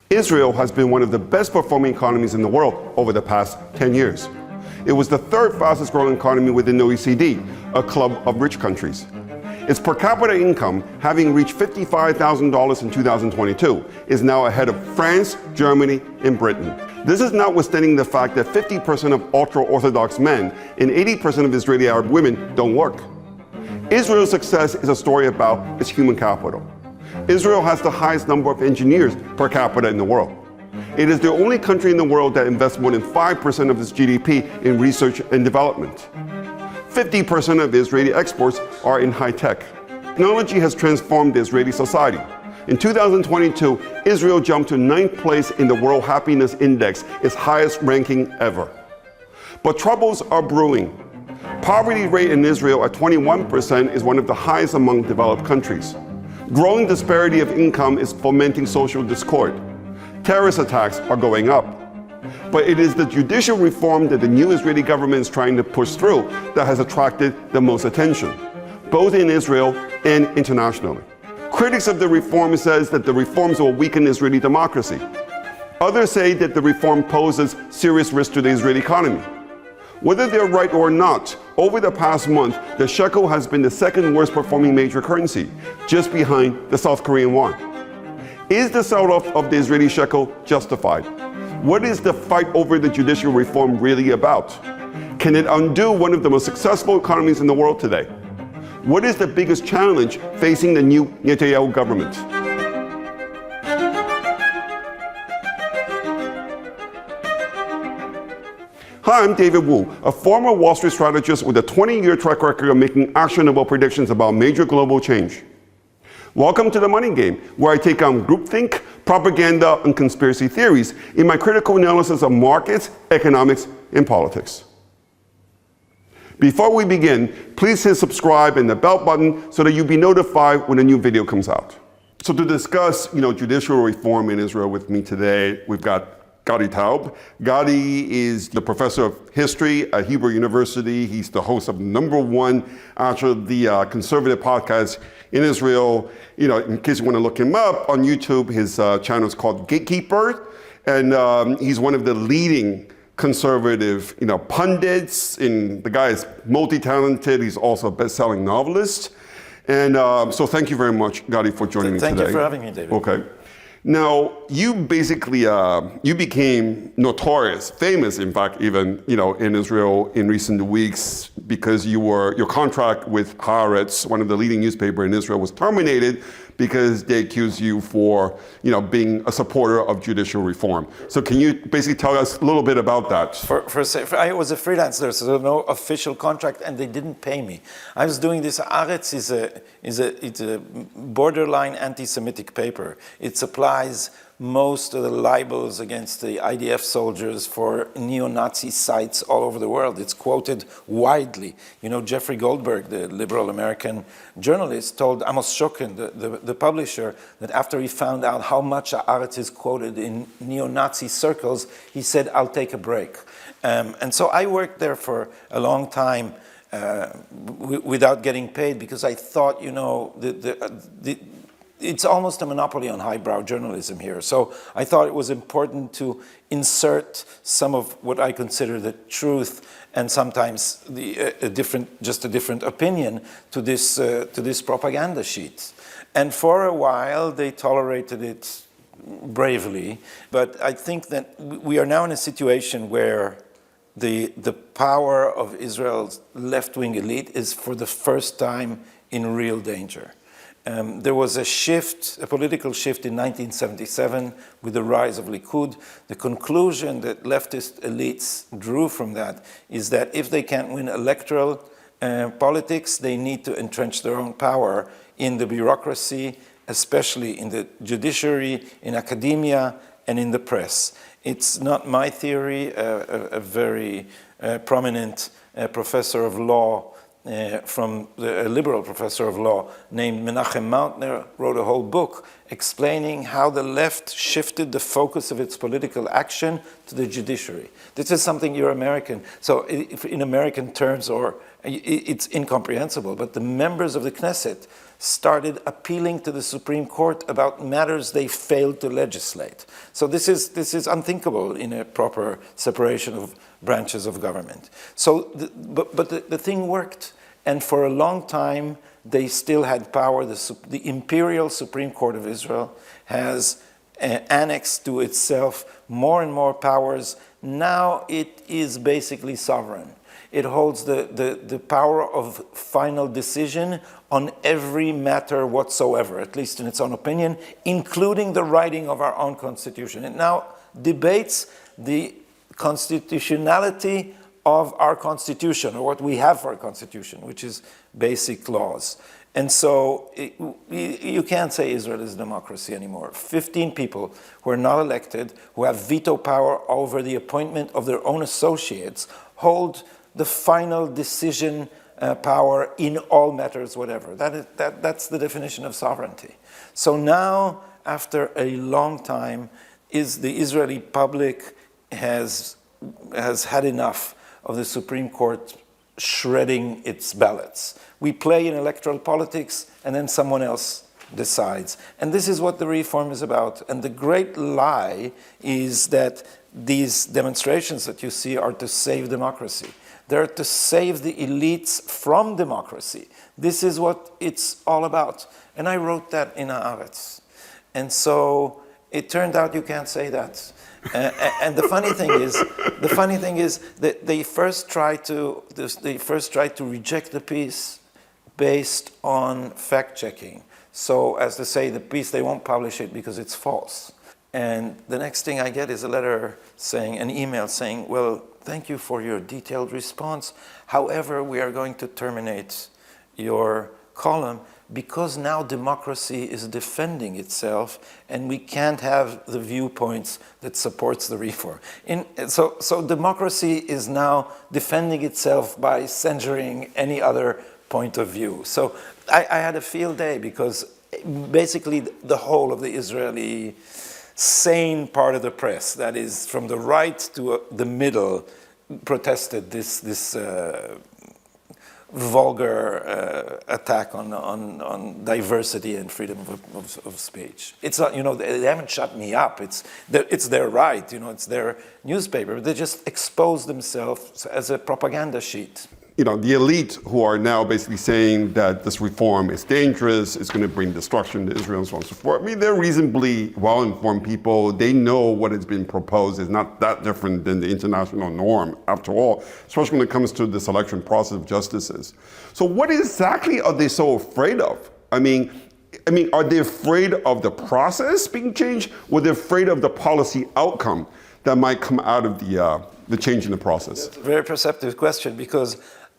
Israel has been one of the best performing economies in the world over the past 10 years. It was the third fastest growing economy within the OECD, a club of rich countries. Its per capita income, having reached $55,000 in 2022, is now ahead of France, Germany, and Britain. This is notwithstanding the fact that 50% of ultra-Orthodox men and 80% of Israeli Arab women don't work. Israel's success is a story about its human capital. Israel has the highest number of engineers per capita in the world. It is the only country in the world that invests more than 5% of its GDP in research and development. 50% of Israeli exports are in high tech. Technology has transformed the Israeli society. In 2022, Israel jumped to 9th place in the World Happiness Index, its highest ranking ever. But troubles are brewing. Poverty rate in Israel at 21% is one of the highest among developed countries. Growing disparity of income is fomenting social discord. Terrorist attacks are going up. But it is the judicial reform that the new Israeli government is trying to push through that has attracted the most attention, both in Israel and internationally. Critics of the reform says that the reforms will weaken Israeli democracy. Others say that the reform poses serious risk to the Israeli economy. Whether they're right or not, over the past month, the shekel has been the second worst performing major currency, just behind the South Korean won. Is the sell-off of the Israeli shekel justified? What is the fight over the judicial reform really about? Can it undo one of the most successful economies in the world today? What is the biggest challenge facing the new Netanyahu government? Hi, I'm David Wu, a former Wall Street strategist with a 20-year track record of making actionable predictions about major global change. Welcome to the Money Game, where I take on groupthink, propaganda, and conspiracy theories in my critical analysis of markets, economics, and politics. Before we begin, please hit subscribe and the bell button so that you'll be notified when a new video comes out. So to discuss, judicial reform in Israel with me today, we've got Gadi Taub. Gadi is the professor of history at Hebrew University. He's the host of #1, actually the conservative podcast in Israel. In case you want to look him up on YouTube, his channel is called Gatekeeper, and he's one of the leading conservative, pundits. And the guy is multi-talented. He's also a best-selling novelist. And so thank you very much, Gadi, for joining me today. Thank you for having me, David. Okay. Now, you basically, you became notorious, famous, in fact, even, in Israel in recent weeks because your contract with Haaretz, one of the leading newspapers in Israel, was terminated because they accused you for, being a supporter of judicial reform. So can you basically tell us a little bit about that? I was a freelancer, so no official contract, and they didn't pay me. I was doing this. Haaretz is a borderline anti-Semitic paper. It supplies most of the libels against the IDF soldiers for neo-Nazi sites all over the world. It's quoted widely. Jeffrey Goldberg, the liberal American journalist, told Amos Shokin, the publisher, that after he found out how much Haaretz is quoted in neo-Nazi circles, he said, "I'll take a break." And so I worked there for a long time without getting paid because I thought, it's almost a monopoly on highbrow journalism here. So I thought it was important to insert some of what I consider the truth and sometimes a different opinion to this propaganda sheet. And for a while, they tolerated it bravely. But I think that we are now in a situation where the power of Israel's left-wing elite is for the first time in real danger. There was a political shift in 1977 with the rise of Likud. The conclusion that leftist elites drew from that is that if they can't win electoral politics, they need to entrench their own power in the bureaucracy, especially in the judiciary, in academia, and in the press. It's not my theory. A very prominent professor of law a liberal professor of law named Menachem Mountner wrote a whole book explaining how the left shifted the focus of its political action to the judiciary. This is something you're American, so if in American terms, it's incomprehensible, but the members of the Knesset started appealing to the Supreme Court about matters they failed to legislate. So this is unthinkable in a proper separation of branches of government. So, but the thing worked, and for a long time they still had power. The Imperial Supreme Court of Israel has annexed to itself more and more powers. Now it is basically sovereign. It holds the power of final decision on every matter whatsoever, at least in its own opinion, including the writing of our own constitution. It now debates the constitutionality of our constitution, or what we have for a constitution, which is basic laws. And so you can't say Israel is a democracy anymore. 15 people who are not elected, who have veto power over the appointment of their own associates, hold the final decision power in all matters, whatever. That's the definition of sovereignty. So now, after a long time, the Israeli public has had enough of the Supreme Court shredding its ballots. We play in electoral politics, and then someone else decides. And this is what the reform is about. And the great lie is that these demonstrations that you see are to save democracy. They're to save the elites from democracy. This is what it's all about. And I wrote that in Haaretz. And so it turned out you can't say that. And the funny thing is that they first tried to reject the piece based on fact-checking. So as to say, the piece, they won't publish it because it's false. And the next thing I get is a letter saying, an email saying, well, thank you for your detailed response. However, we are going to terminate your column because now democracy is defending itself and we can't have the viewpoints that supports the reform. So democracy is now defending itself by censoring any other point of view. So I had a field day because basically the whole of the Israeli sane part of the press, that is from the right to the middle, protested this vulgar attack on diversity and freedom of speech. It's not, they haven't shut me up. It's their right, it's their newspaper. They just expose themselves as a propaganda sheet. The elite who are now basically saying that this reform is dangerous, it's going to bring destruction to Israel and so on and so forth. I mean, they're reasonably well-informed people. They know what has been proposed is not that different than the international norm, after all, especially when it comes to the selection process of justices. So what exactly are they so afraid of? I mean, are they afraid of the process being changed, or are they afraid of the policy outcome that might come out of the change in the process? That's a very perceptive question, because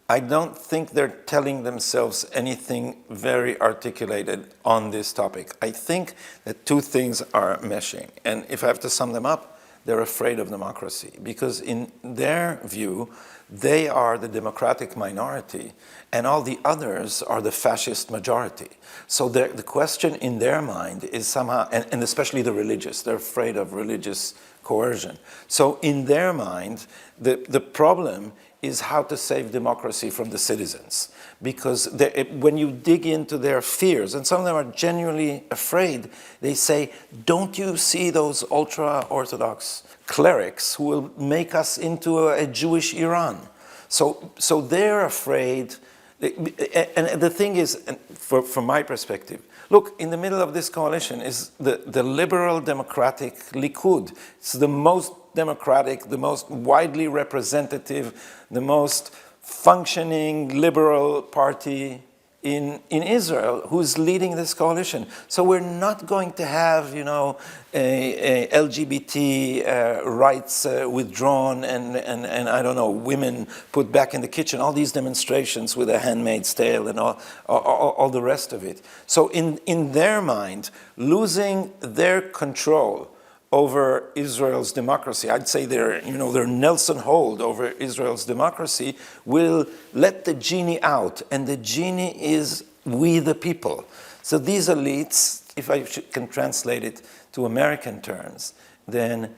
I don't think they're telling themselves anything very articulated on this topic. I think that two things are meshing. And if I have to sum them up, they're afraid of democracy. Because in their view, they are the democratic minority, and all the others are the fascist majority. So the question in their mind is somehow, and especially the religious, they're afraid of religious coercion. So in their mind, the problem is how to save democracy from the citizens. Because when you dig into their fears, and some of them are genuinely afraid, they say, don't you see those ultra-Orthodox clerics who will make us into a Jewish Iran? So they're afraid. And the thing is, from my perspective, look, in the middle of this coalition is the liberal democratic Likud. It's the most democratic, the most widely representative, the most functioning liberal party in Israel who's leading this coalition. So we're not going to have, a LGBT rights withdrawn and I don't know, women put back in the kitchen, all these demonstrations with A Handmaid's Tale and all the rest of it. So in their mind, losing their control over Israel's democracy, I'd say their Nelson hold over Israel's democracy, will let the genie out, and the genie is we the people. So these elites, if I can translate it to American terms, then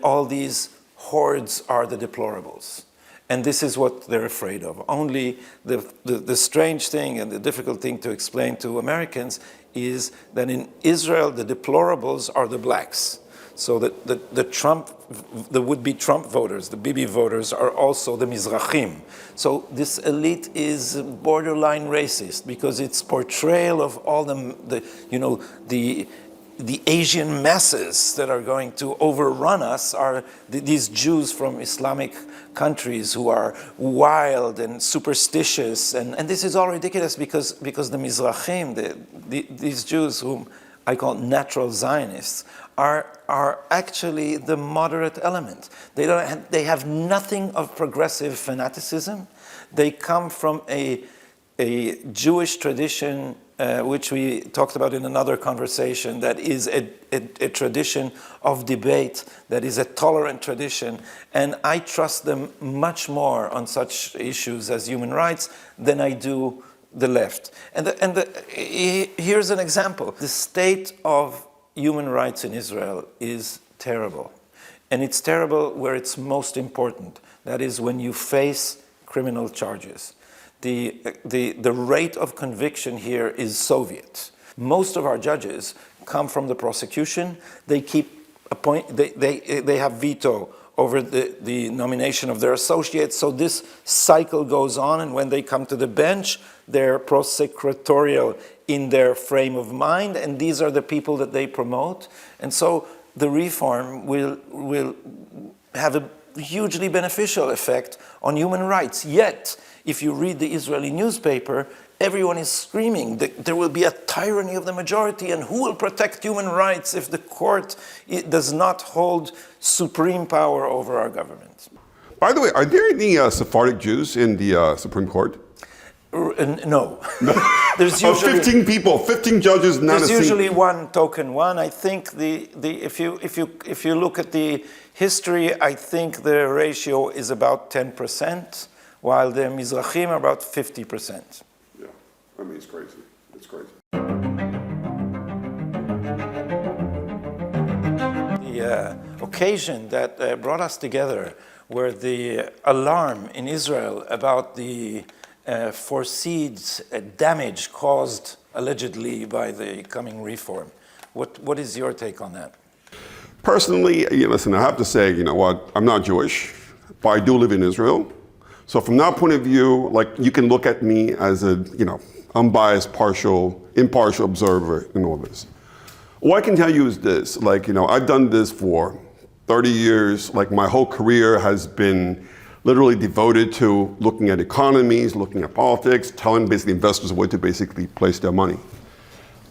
all these hordes are the deplorables. And this is what they're afraid of. Only the strange thing and the difficult thing to explain to Americans is that in Israel, the deplorables are the blacks. So the would-be Trump voters, the Bibi voters, are also the Mizrahim. So this elite is borderline racist because its portrayal of all the Asian masses that are going to overrun us are these Jews from Islamic countries who are wild and superstitious. And this is all ridiculous because the Mizrahim, these Jews whom I call natural Zionists, are actually the moderate element. They have nothing of progressive fanaticism. They come from a Jewish tradition, which we talked about in another conversation, that is a tradition of debate, that is a tolerant tradition. And I trust them much more on such issues as human rights than I do the left. Here's an example. The state of human rights in Israel is terrible. And it's terrible where it's most important. That is when you face criminal charges. The rate of conviction here is Soviet. Most of our judges come from the prosecution. They have veto over the nomination of their associates. So this cycle goes on, and when they come to the bench, they're prosecutorial in their frame of mind, and these are the people that they promote. And so the reform will have a hugely beneficial effect on human rights. Yet, if you read the Israeli newspaper, everyone is screaming that there will be a tyranny of the majority, and who will protect human rights if the court does not hold supreme power over our government? By the way, are there any Sephardic Jews in the Supreme Court? No. There's usually 15 people, 15 judges, not there's a usually one token one. I think if you look at the history, I think the ratio is about 10%, while the Mizrahim are about 50%. Yeah, I mean, it's crazy. It's crazy. The occasion that brought us together were the alarm in Israel about the foreseed damage caused allegedly by the coming reform. What is your take on that? Personally, listen, I have to say, you know what, I'm not Jewish, but I do live in Israel. So from that point of view, like, you can look at me as a, unbiased, impartial observer in all this. What I can tell you is this, I've done this for 30 years, my whole career has been literally devoted to looking at economies, looking at politics, telling basically investors where to basically place their money.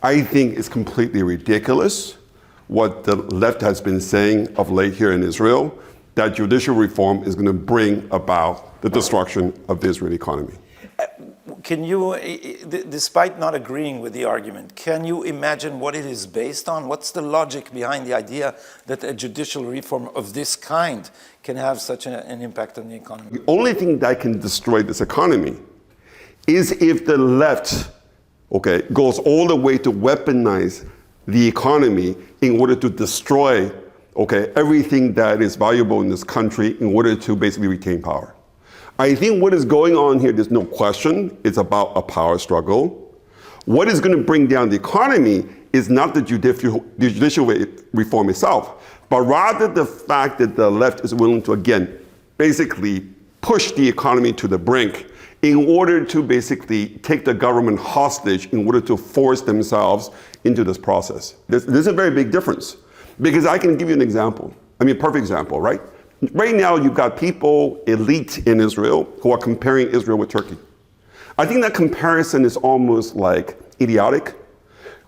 I think it's completely ridiculous what the left has been saying of late here in Israel, that judicial reform is going to bring about the destruction of the Israeli economy. Can you, despite not agreeing with the argument, can you imagine what it is based on? What's the logic behind the idea that a judicial reform of this kind can have such an impact on the economy? The only thing that can destroy this economy is if the left, goes all the way to weaponize the economy in order to destroy, everything that is valuable in this country in order to basically retain power. I think what is going on here, there's no question, it's about a power struggle. What is going to bring down the economy is not the judicial reform itself, but rather the fact that the left is willing to, again, basically push the economy to the brink in order to basically take the government hostage in order to force themselves into this process. There's a very big difference, because I can give you an example. A perfect example, right? Right now, you've got people, elite in Israel, who are comparing Israel with Turkey. I think that comparison is almost idiotic.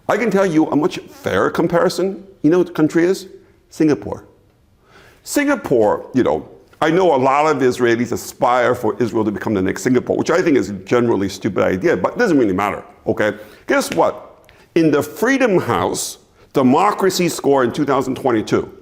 I can tell you a much fairer comparison. You know what the country is? Singapore. Singapore, I know a lot of Israelis aspire for Israel to become the next Singapore, which I think is a generally stupid idea, but it doesn't really matter, Guess what? In the Freedom House democracy score in 2022,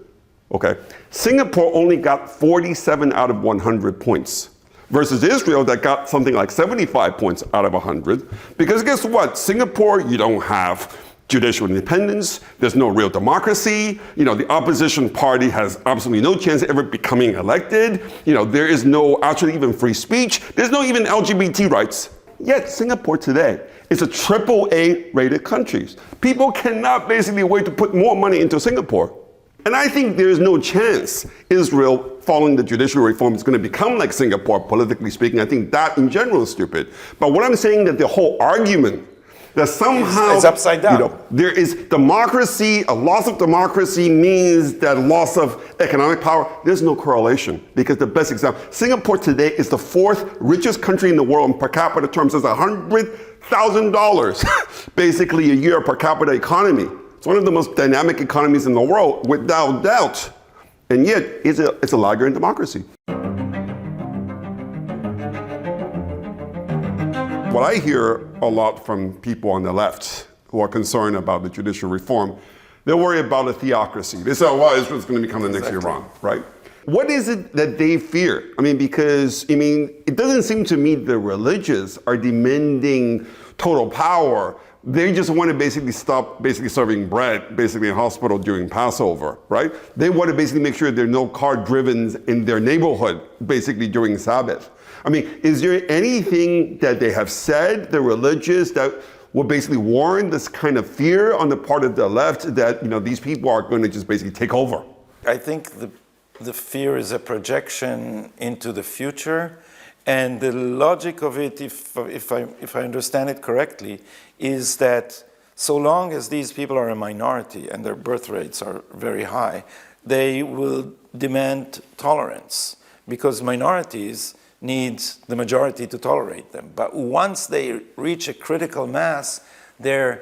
Singapore only got 47 out of 100 points versus Israel that got something like 75 points out of 100. Because guess what? Singapore, you don't have judicial independence. There's no real democracy. The opposition party has absolutely no chance of ever becoming elected. There is no actually even free speech. There's no even LGBT rights. Yet Singapore today is a AAA rated country. People cannot basically wait to put more money into Singapore. And I think there is no chance Israel, following the judicial reform, is going to become like Singapore, politically speaking. I think that in general is stupid. But what I'm saying that the whole argument that somehow it's upside down. There is democracy, a loss of democracy means that loss of economic power. There's no correlation, because the best example, Singapore today is the 4th richest country in the world in per capita terms. It's $100,000 basically a year per capita economy. It's one of the most dynamic economies in the world, without doubt. And yet, it's a laggard in democracy. What I hear a lot from people on the left who are concerned about the judicial reform, they worry about a theocracy. They say, well, Israel's going to become the next Iran, right? What is it that they fear? Because it doesn't seem to me the religious are demanding total power. They just want to basically stop serving bread, basically in hospital during Passover, right? They want to basically make sure there are no car-drivens in their neighborhood, basically during Sabbath. Is there anything that they have said, the religious, that will basically warn this kind of fear on the part of the left that these people are going to just basically take over? I think the fear is a projection into the future, and the logic of it, if I understand it correctly, is that so long as these people are a minority and their birth rates are very high, they will demand tolerance, because minorities need the majority to tolerate them. But once they reach a critical mass, the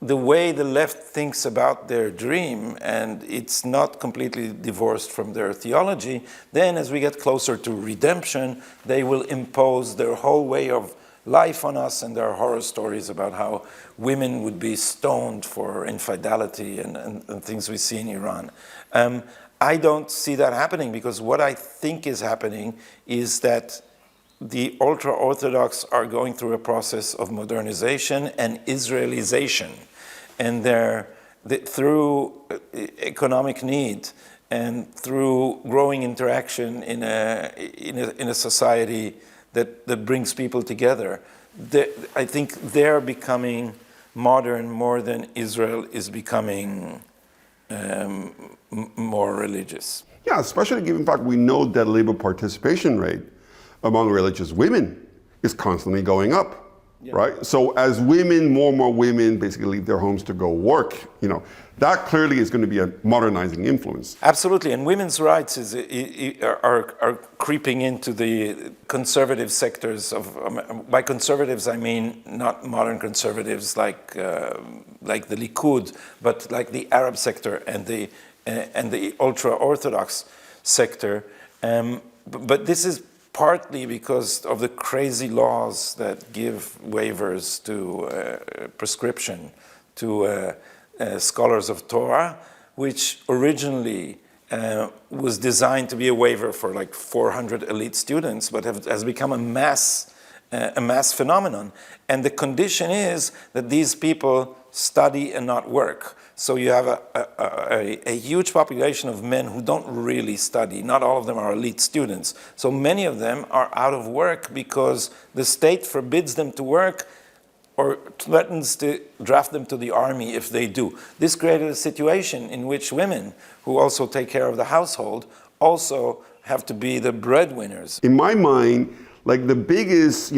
way the left thinks about their dream, and it's not completely divorced from their theology, then as we get closer to redemption, they will impose their whole way of life on us, and there are horror stories about how women would be stoned for infidelity and things we see in Iran. I don't see that happening, because what I think is happening is that the ultra-Orthodox are going through a process of modernization and Israelization. And through economic need and through growing interaction in a society that brings people together, I think they're becoming modern more than Israel is becoming more religious. Yeah, especially given the fact we know that labor participation rate among religious women is constantly going up. Yeah. Right? So as women, more and more women basically leave their homes to go work, that clearly is going to be a modernizing influence. Absolutely, and women's rights are creeping into the conservative sectors of. By conservatives, I mean not modern conservatives like the Likud, but like the Arab sector and the ultra-Orthodox sector. But this is partly because of the crazy laws that give waivers to prescription to scholars of Torah, which originally was designed to be a waiver for like 400 elite students, but has become a mass phenomenon. And the condition is that these people study and not work. So you have a huge population of men who don't really study. Not all of them are elite students. So many of them are out of work because the state forbids them to work or threatens to draft them to the army if they do. This created a situation in which women, who also take care of the household, also have to be the breadwinners. In my mind, like the biggest,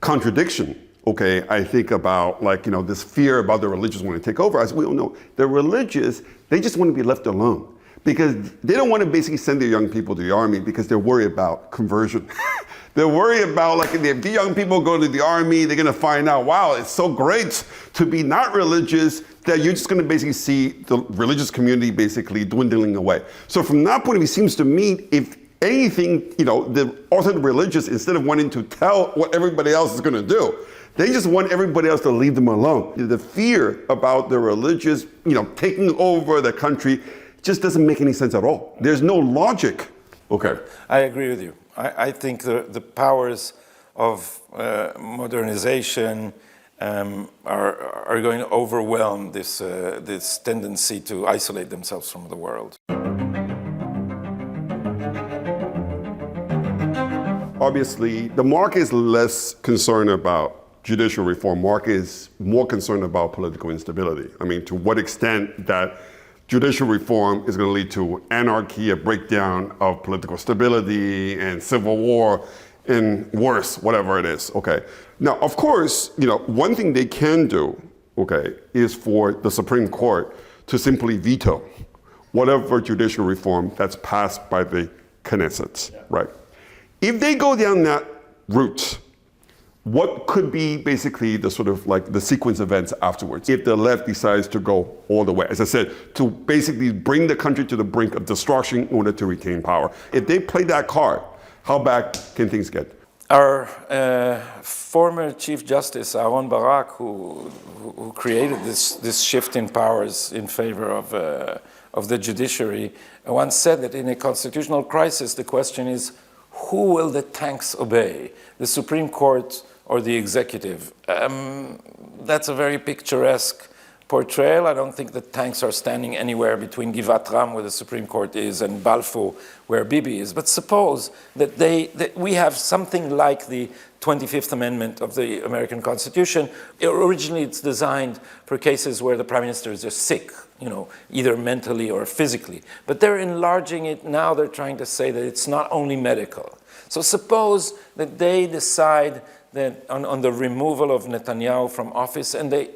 contradiction, okay, I think about this fear about the religious want to take over. As we all know, the religious, they just want to be left alone because they don't want to basically send their young people to the army because they're worried about conversion. They're worried about if the young people go to the army, they're going to find out, wow, it's so great to be not religious that you're just going to basically see the religious community basically dwindling away. So from that point of view, it seems to me, if anything, the Orthodox religious, instead of wanting to tell what everybody else is going to do, they just want everybody else to leave them alone. The fear about the religious, taking over the country just doesn't make any sense at all. There's no logic. Okay. I agree with you. I think the powers of modernization are going to overwhelm this tendency to isolate themselves from the world. Obviously, the market is less concerned about judicial reform. Market is more concerned about political instability. I mean, to what extent that judicial reform is going to lead to anarchy, a breakdown of political stability, and civil war, and worse, whatever it is. Okay. Now, of course, one thing they can do, okay, is for the Supreme Court to simply veto whatever judicial reform that's passed by the Knesset, right? If they go down that route, what could be basically the sort of like the sequence of events afterwards if the left decides to go all the way, as I said, to basically bring the country to the brink of destruction in order to retain power? If they play that card, how bad can things get? Our former Chief Justice, Aaron Barak, who created this shift in powers in favor of the judiciary, once said that in a constitutional crisis, the question is, who will the tanks obey, the Supreme Court or the executive? That's a very picturesque portrayal. I don't think the tanks are standing anywhere between Givat Ram, where the Supreme Court is, and Balfour, where Bibi is. But suppose that we have something like the 25th Amendment of the American Constitution. Originally, it's designed for cases where the Prime Minister is just sick, either mentally or physically. But they're enlarging it now. They're trying to say that it's not only medical. So suppose that they decide that on the removal of Netanyahu from office, and then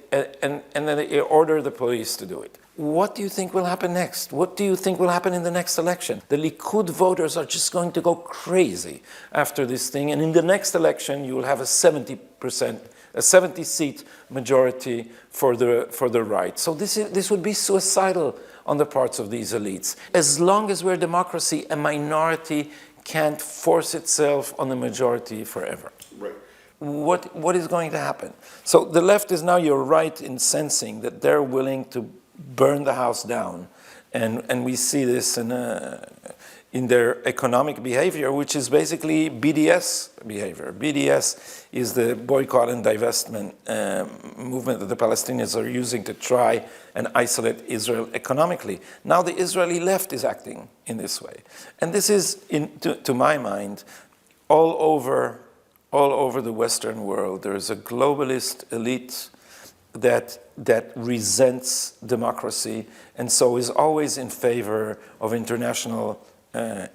they order the police to do it. What do you think will happen next? What do you think will happen in the next election? The Likud voters are just going to go crazy after this thing, and in the next election, you will have a 70-seat majority for the right. So this would be suicidal on the parts of these elites. As long as we're a democracy, a minority can't force itself on the majority forever. Right. What is going to happen? So the left is now, you're right in sensing that they're willing to burn the house down. And we see this in their economic behavior, which is basically BDS behavior. BDS is the boycott and divestment movement that the Palestinians are using to try and isolate Israel economically. Now the Israeli left is acting in this way. And this is, to my mind, all over the Western world. There is a globalist elite that resents democracy, and so is always in favor of international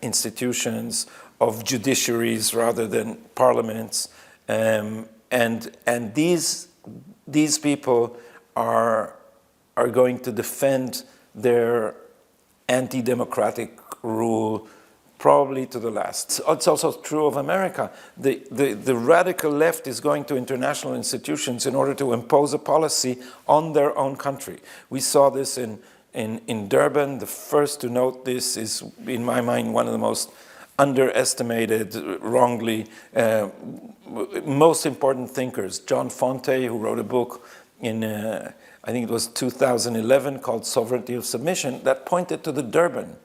institutions, of judiciaries rather than parliaments, and these people are going to defend their anti-democratic rule probably to the last. It's also true of America. The radical left is going to international institutions in order to impose a policy on their own country. We saw this in Durban. The first to note this is, in my mind, one of the most underestimated, wrongly, most important thinkers, John Fonte, who wrote a book in, I think it was 2011, called Sovereignty of Submission, that pointed to the Durban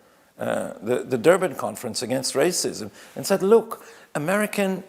Conference Against Racism, and said, look, American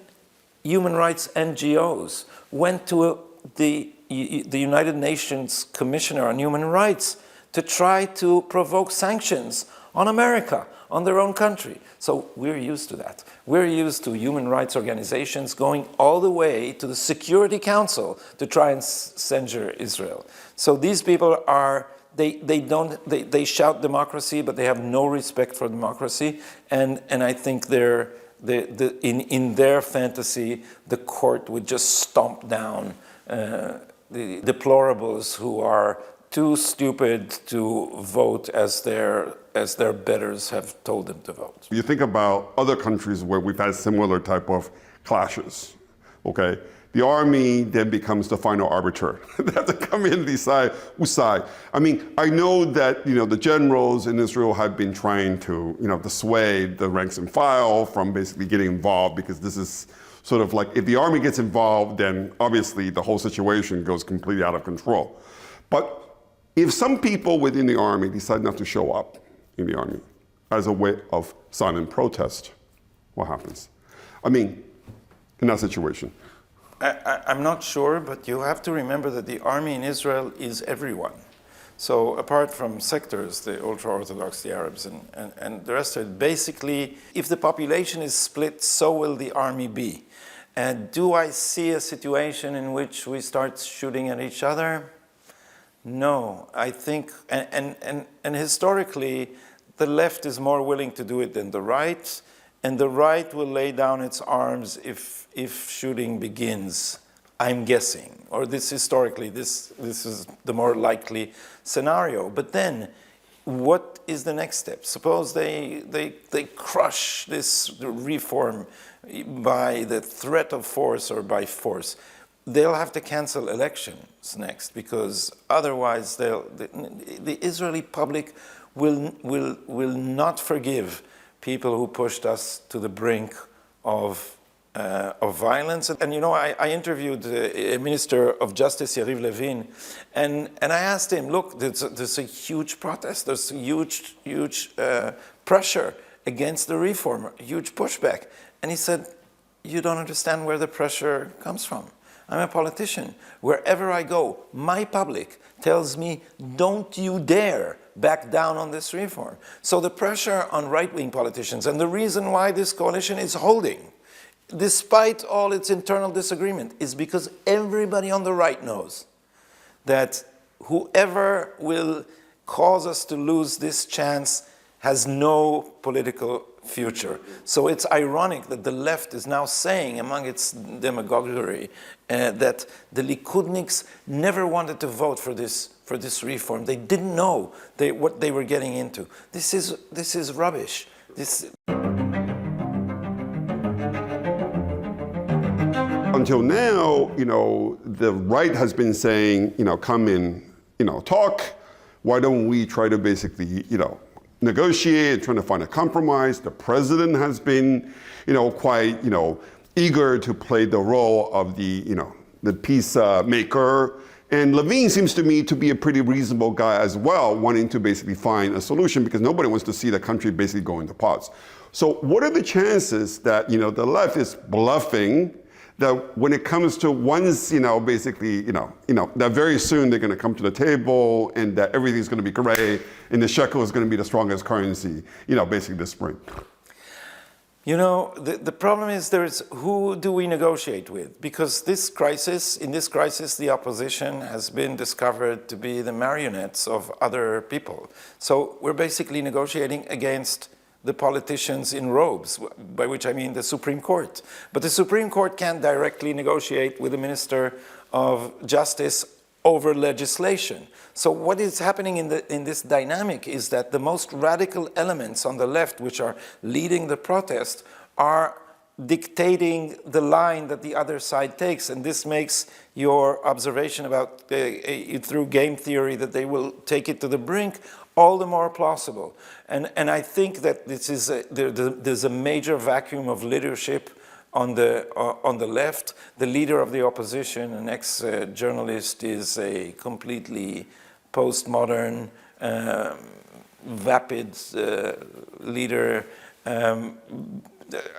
human rights NGOs went to the United Nations Commissioner on Human Rights to try to provoke sanctions on America, on their own country. So we're used to that. We're used to human rights organizations going all the way to the Security Council to try and censure Israel. So these people are, they shout democracy, but they have no respect for democracy, and I think in their fantasy, the court would just stomp down the deplorables who are too stupid to vote as their betters have told them to vote. You think about other countries where we've had similar type of clashes, okay? The army then becomes the final arbiter. They have to come in and decide whose side. I mean, I know that the generals in Israel have been trying to dissuade the ranks and file from basically getting involved, because this is sort of like, if the army gets involved, then obviously the whole situation goes completely out of control. But if some people within the army decide not to show up in the army as a way of silent protest, what happens? I mean, in that situation. I'm not sure, but you have to remember that the army in Israel is everyone. So apart from sectors, the ultra-Orthodox, the Arabs, and the rest of it, basically, if the population is split, so will the army be. And do I see a situation in which we start shooting at each other? No, I think, and historically, the left is more willing to do it than the right, and the right will lay down its arms if shooting begins, I'm guessing. Or this historically, this is the more likely scenario. But then, what is the next step? Suppose they crush this reform by the threat of force or by force. They'll have to cancel elections next, because otherwise the Israeli public will not forgive people who pushed us to the brink of violence. And you know, I interviewed a Minister of Justice, Yariv Levin, and I asked him, look, there's a huge protest, there's a huge pressure against the reform, a huge pushback. And he said, you don't understand where the pressure comes from. I'm a politician. Wherever I go, my public tells me, don't you dare back down on this reform. So the pressure on right-wing politicians, and the reason why this coalition is holding, despite all its internal disagreement, is because everybody on the right knows that whoever will cause us to lose this chance has no political future. So it's ironic that the left is now saying, among its demagoguery, that the Likudniks never wanted to vote for this reform. They didn't know what they were getting into. This is rubbish. Until now, you know, the right has been saying, you know, come in, you know, talk. Why don't we try to basically, you know, negotiate, trying to find a compromise. The president has been, you know, quite, you know, eager to play the role of the, you know, the peace maker. And Levine seems to me to be a pretty reasonable guy as well, wanting to basically find a solution, because nobody wants to see the country basically go into pots. So what are the chances that, you know, the left is bluffing, that when it comes to once, you know, basically, you know, that very soon they're going to come to the table and that everything's going to be great and the shekel is going to be the strongest currency, you know, basically this spring? You know, the problem is who do we negotiate with? Because in this crisis, the opposition has been discovered to be the marionettes of other people. So we're basically negotiating against the politicians in robes, by which I mean the Supreme Court. But the Supreme Court can't directly negotiate with the Minister of Justice over legislation. So what is happening in this dynamic is that the most radical elements on the left, which are leading the protest, are dictating the line that the other side takes. And this makes your observation about, through game theory, that they will take it to the brink, all the more plausible. And I think that this is there's a major vacuum of leadership on the left. The leader of the opposition, an ex-journalist, is a completely postmodern, vapid leader.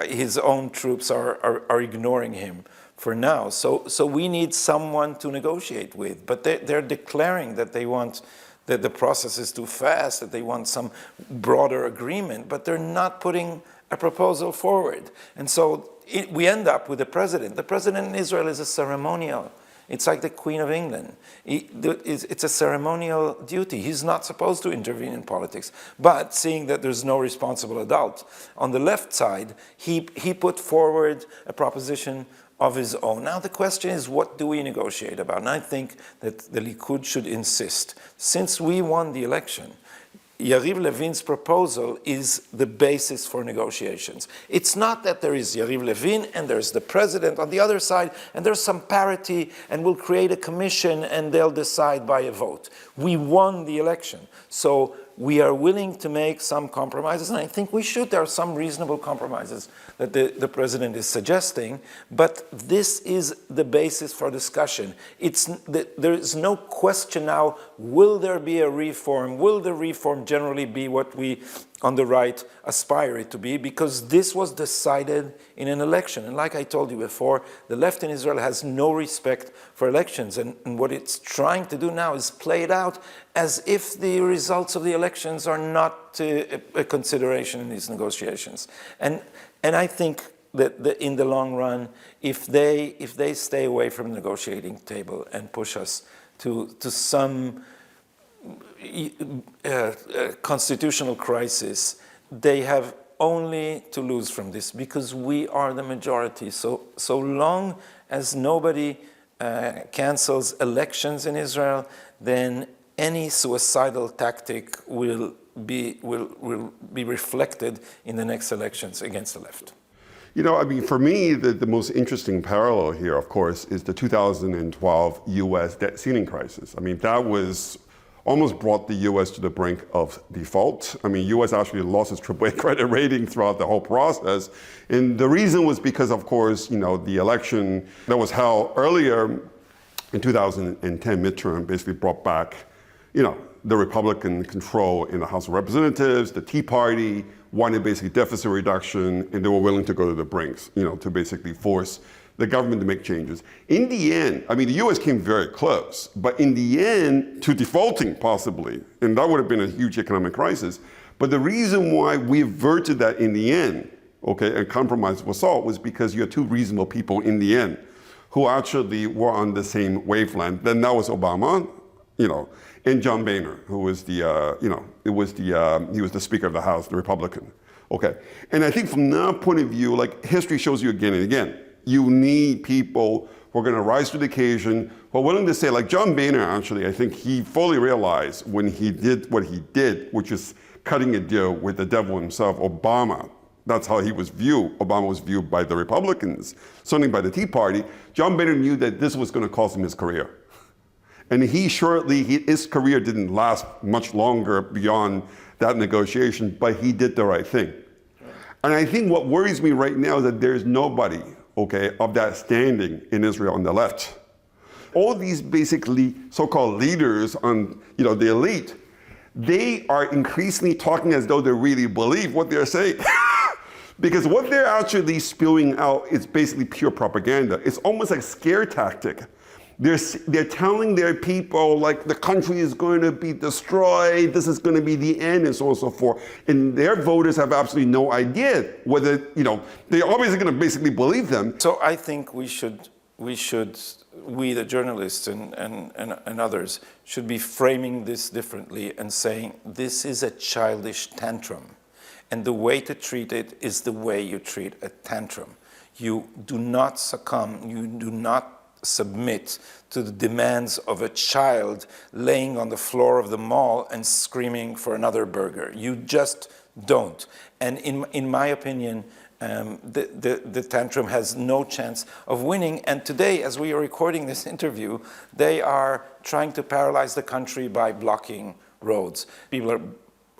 His own troops are ignoring him for now. So we need someone to negotiate with. But they're declaring that they want, that the process is too fast, that they want some broader agreement, but they're not putting a proposal forward. And so we end up with the president. The president in Israel is a ceremonial. It's like the Queen of England. It's a ceremonial duty. He's not supposed to intervene in politics. But seeing that there's no responsible adult on the left side, he put forward a proposition of his own. Now the question is, what do we negotiate about? And I think that the Likud should insist. Since we won the election, Yariv Levin's proposal is the basis for negotiations. It's not that there is Yariv Levin and there's the president on the other side and there's some parity and we'll create a commission and they'll decide by a vote. We won the election. So we are willing to make some compromises, and I think we should. There are some reasonable compromises that the president is suggesting, but this is the basis for discussion. There is no question now, will there be a reform? Will the reform generally be what we on the right aspire it to be? Because this was decided in an election. And like I told you before, the left in Israel has no respect for elections. And what it's trying to do now is play it out as if the results of the elections are not a consideration in these negotiations. And I think that in the long run, if they stay away from the negotiating table and push us to some constitutional crisis, they have only to lose from this, because we are the majority. So long as nobody cancels elections in Israel, then any suicidal tactic will be reflected in the next elections against the left. You know, I mean, for me, the most interesting parallel here, of course, is the 2012 U.S. debt ceiling crisis. I mean, that was almost brought the U.S. to the brink of default. I mean, U.S. actually lost its AAA credit rating throughout the whole process. And the reason was because, of course, you know, the election that was held earlier in 2010 midterm basically brought back, you know, the Republican control in the House of Representatives. The Tea Party wanted basically deficit reduction, and they were willing to go to the brinks, you know, to basically force the government to make changes. In the end, I mean, the U.S. came very close, but in the end, to defaulting possibly, and that would have been a huge economic crisis. But the reason why we averted that in the end, okay, and compromise was sought, was because you had two reasonable people in the end who actually were on the same wavelength. Then that was Obama, you know, and John Boehner, who was the, you know, he was the Speaker of the House, the Republican. Okay, and I think from that point of view, like history shows you again and again, you need people who are going to rise to the occasion, who are willing to say, like John Boehner, actually, I think he fully realized when he did what he did, which is cutting a deal with the devil himself, Obama. That's how he was viewed. Obama was viewed by the Republicans, certainly by the Tea Party. John Boehner knew that this was going to cost him his career. And his career didn't last much longer beyond that negotiation, but he did the right thing. And I think what worries me right now is that there's nobody, okay, of that standing in Israel on the left. All these basically so-called leaders on, you know, the elite, they are increasingly talking as though they really believe what they're saying. Because what they're actually spewing out is basically pure propaganda. It's almost like scare tactic. They're telling their people, like, the country is going to be destroyed, this is going to be the end, and so on and so forth. And their voters have absolutely no idea whether, you know, they're obviously going to basically believe them. So I think we, the journalists and others, should be framing this differently and saying, this is a childish tantrum. And the way to treat it is the way you treat a tantrum. You do not succumb, you do not submit to the demands of a child laying on the floor of the mall and screaming for another burger. You just don't. And in my opinion, the tantrum has no chance of winning. And today, as we are recording this interview, they are trying to paralyze the country by blocking roads. People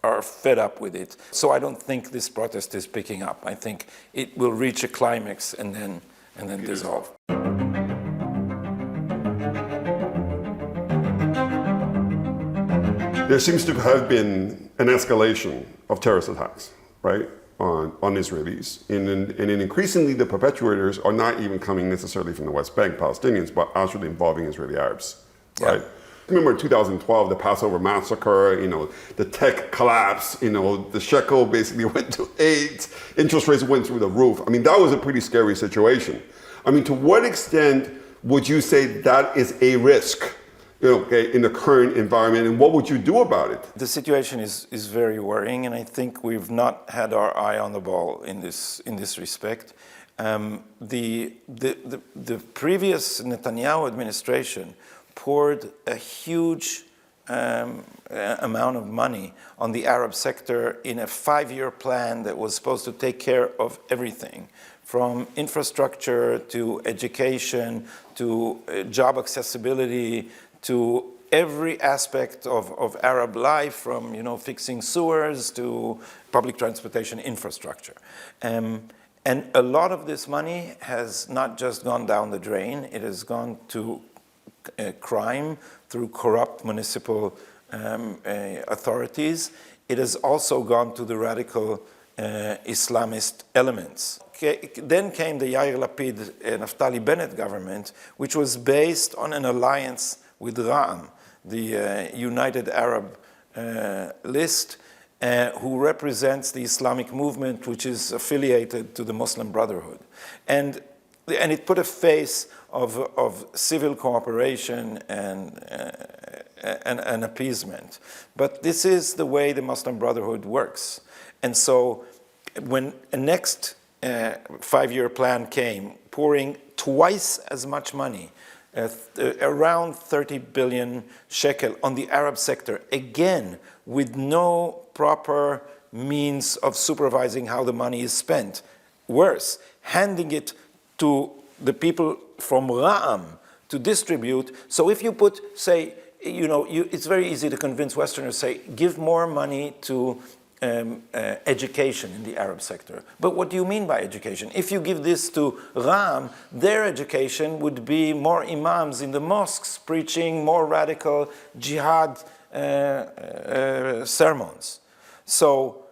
are fed up with it. So I don't think this protest is picking up. I think it will reach a climax and then dissolve. There seems to have been an escalation of terrorist attacks, right, on Israelis. And increasingly the perpetrators are not even coming necessarily from the West Bank, Palestinians, but actually involving Israeli Arabs, right? Yeah. Remember in 2012, the Passover massacre, you know, the tech collapse, you know, the shekel basically went to 8, interest rates went through the roof. I mean, that was a pretty scary situation. I mean, to what extent would you say that is a risk, you know, okay, in the current environment, and what would you do about it? The situation is very worrying, and I think we've not had our eye on the ball in this respect. The previous Netanyahu administration poured a huge amount of money on the Arab sector in a 5-year plan that was supposed to take care of everything, from infrastructure to education to job accessibility to every aspect of Arab life, from fixing sewers to public transportation infrastructure. And a lot of this money has not just gone down the drain, it has gone to crime through corrupt municipal authorities. It has also gone to the radical Islamist elements. Then came the Yair Lapid Naftali Bennett government, which was based on an alliance with Ra'am, the United Arab List, who represents the Islamic movement, which is affiliated to the Muslim Brotherhood. And it put a face of civil cooperation and appeasement. But this is the way the Muslim Brotherhood works. And so when a next 5-year plan came, pouring twice as much money, around 30 billion shekel on the Arab sector, again, with no proper means of supervising how the money is spent. Worse, handing it to the people from Ra'am to distribute. So if you put, say, it's very easy to convince Westerners, say, give more money to education in the Arab sector. But what do you mean by education? If you give this to Ra'am, their education would be more imams in the mosques preaching more radical jihad sermons. So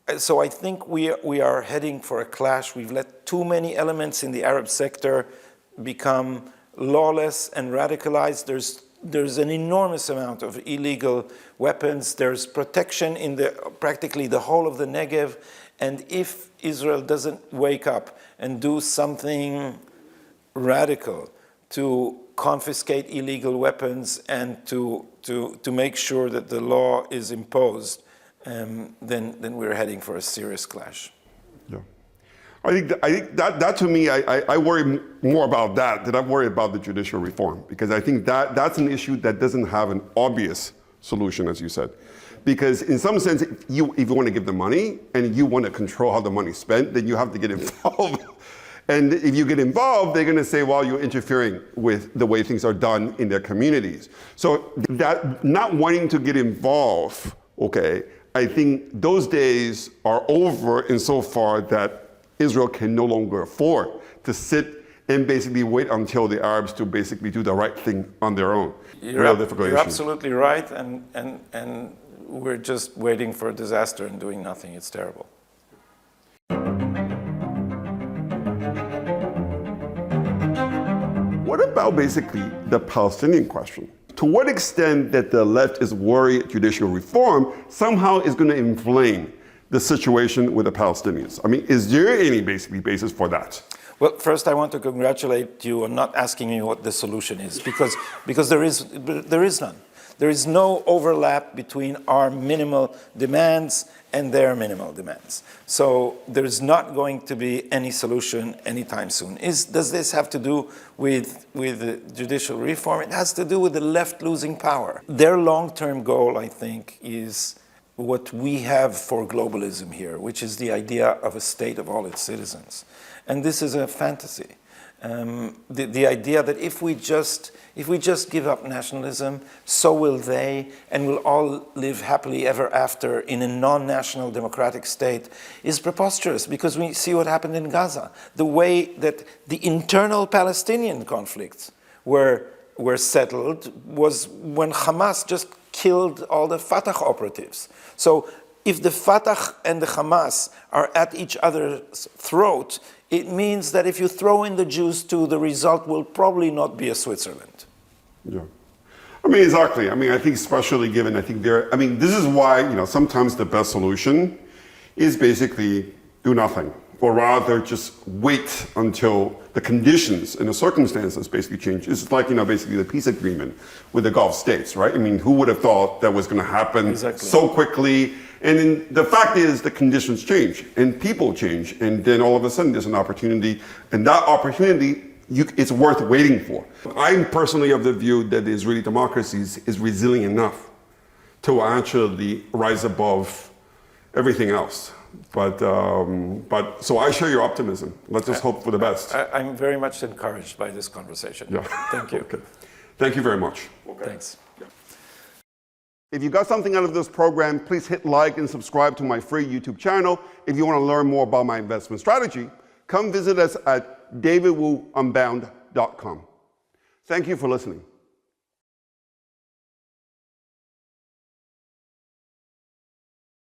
I think we are heading for a clash. We've let too many elements in the Arab sector become lawless and radicalized. There's an enormous amount of illegal weapons. There's protection in practically the whole of the Negev. And if Israel doesn't wake up and do something radical to confiscate illegal weapons and to make sure that the law is imposed, then we're heading for a serious clash. Yeah. I think that to me, I worry more about that than I worry about the judicial reform, because I think that's an issue that doesn't have an obvious solution, as you said. Because in some sense, if you want to give them money and you want to control how the money's spent, then you have to get involved. And if you get involved, they're going to say, well, you're interfering with the way things are done in their communities. So that not wanting to get involved, okay, I think those days are over insofar that Israel can no longer afford to sit and basically wait until the Arabs to basically do the right thing on their own. You're absolutely right, and we're just waiting for a disaster and doing nothing. It's terrible. What about basically the Palestinian question? To what extent that the left is worried judicial reform somehow is going to inflame the situation with the Palestinians? I mean, is there any basis for that? Well, first I want to congratulate you on not asking me what the solution is, because there is none. There is no overlap between our minimal demands and their minimal demands. So there's not going to be any solution anytime soon. Does this have to do with judicial reform? It has to do with the left losing power. Their long-term goal, I think, is what we have for globalism here, which is the idea of a state of all its citizens. And this is a fantasy. The idea that if we just give up nationalism, so will they, and we'll all live happily ever after in a non-national democratic state, is preposterous, because we see what happened in Gaza. The way that the internal Palestinian conflicts were settled was when Hamas just killed all the Fatah operatives. So if the Fatah and the Hamas are at each other's throat, it means that if you throw in the Jews too, the result will probably not be a Switzerland. Yeah. I mean, exactly. I mean, I think especially given, this is why, sometimes the best solution is basically do nothing, or rather just wait until the conditions and the circumstances basically change. It's like, basically the peace agreement with the Gulf states, right? I mean, who would have thought that was going to happen so quickly? And then the fact is the conditions change and people change, and then all of a sudden there's an opportunity, and that opportunity it's worth waiting for. I'm personally of the view that the Israeli democracy is resilient enough to actually rise above everything else. But so I share your optimism. Let's just hope for the best. I'm very much encouraged by this conversation. Yeah. Thank you. Okay. Thank you very much. Okay. Thanks. Yeah. If you got something out of this program, please hit like and subscribe to my free YouTube channel. If you want to learn more about my investment strategy, come visit us at davidwounbound.com. Thank you for listening.